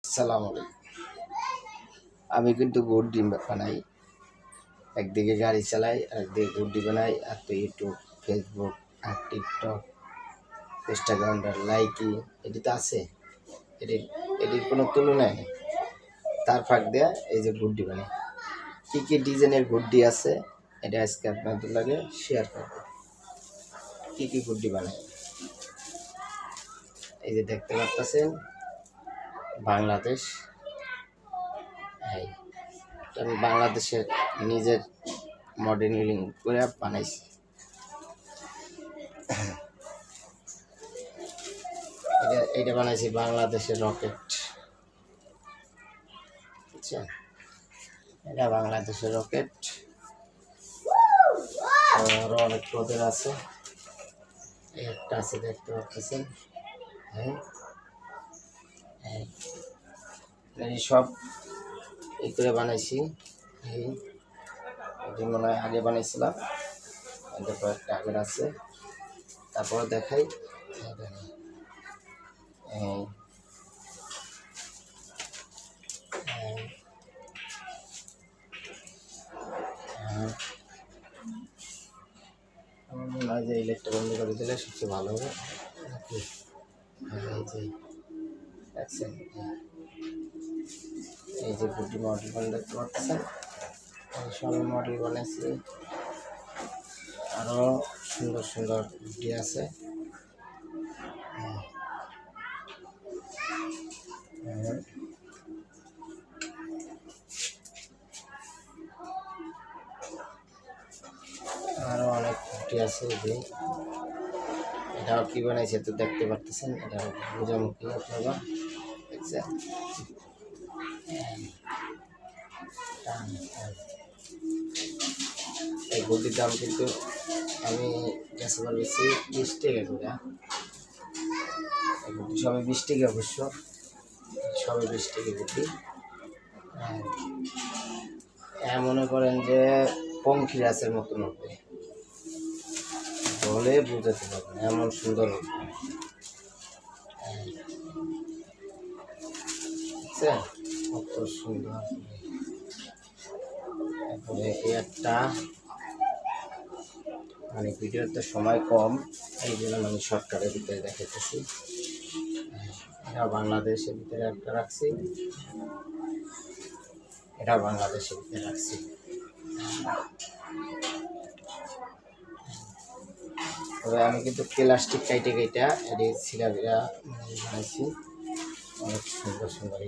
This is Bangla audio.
আসসালামু আলাইকুম। আমি কিন্তু গুড় ডিম বানাই। একদিকে গাড়ি চালাই, একদিকে গুড় ডিম বানাই। আর তো ইউটিউব, ফেসবুক, আর টিকটক, ইনস্টাগ্রাম, লাইকি এটি তো আছে। এটির কোনো তুলনায় নেই। তার ফাঁক দেয়া এই যে গুড্ডি বানাই। কী কী ডিজাইনের গুড্ডি আছে এটা আজকে আপনাদের লাগে শেয়ার করবো। কী কী গুড্ডি বানাই এই যে দেখতে পাচ্ছেন, বাংলাদেশ। হ্যাঁ, আমি বাংলাদেশের নিজের মডেলিং করে বানাইছি। এটা বানাইছি বাংলাদেশের রকেট, বুঝছেন? এটা বাংলাদেশের রকেট। আরও অনেক প্রদের আছে, একটা আছে দেখতে পাচ্ছেন। হ্যাঁ, এই সব এই করে বানাইছি। এটি মনে হয় আগে বানাইছিলাম, এটা কয়েকটা আগের আছে। তারপরে দেখাই। আমার মনে হয় যে ইলেকট্রিক বন্ধ করে দিলে সবচেয়ে ভালো হবে নাকি। এই যে দেখছেন, এই যে গুড্ডি মডেল দেখতে পাচ্ছেন, সব মডেল বানাইছি। আরও সুন্দর সুন্দর গুড্ডি আছে। আরও অনেক গুড্ডি আছে। যে এটাও কি বানাইছে তো দেখতে পারতেছেন, এটা বোঝামুখী আপনারা দেখছেন। এই গুড্ডির দাম কিন্তু আমি গেছবার বেশি 20 টাকা করে। এই গুড্ডি সবাই 20 টাকা, অবশ্য সবাই 20 টাকা গুড্ডি। মনে করেন যে পঙ্খী গাছের মতন হবে, বলে বুঝাতে পারবেন এমন সুন্দর হবে। কত সুন্দর। তারপরে এই একটা, মানে ভিডিওতে সময় কম, এই জন্য আমি শর্টকাটের ভিতরে দেখাইতেছি। এটা বাংলাদেশের ভিতরে একটা রাখছি, এটা বাংলাদেশের ভিতরে রাখছি। তবে আমি কিন্তু প্লাস্টিক কাইটে এটি সিরাপিরা বানাইছি। অনেক সুন্দর সুন্দর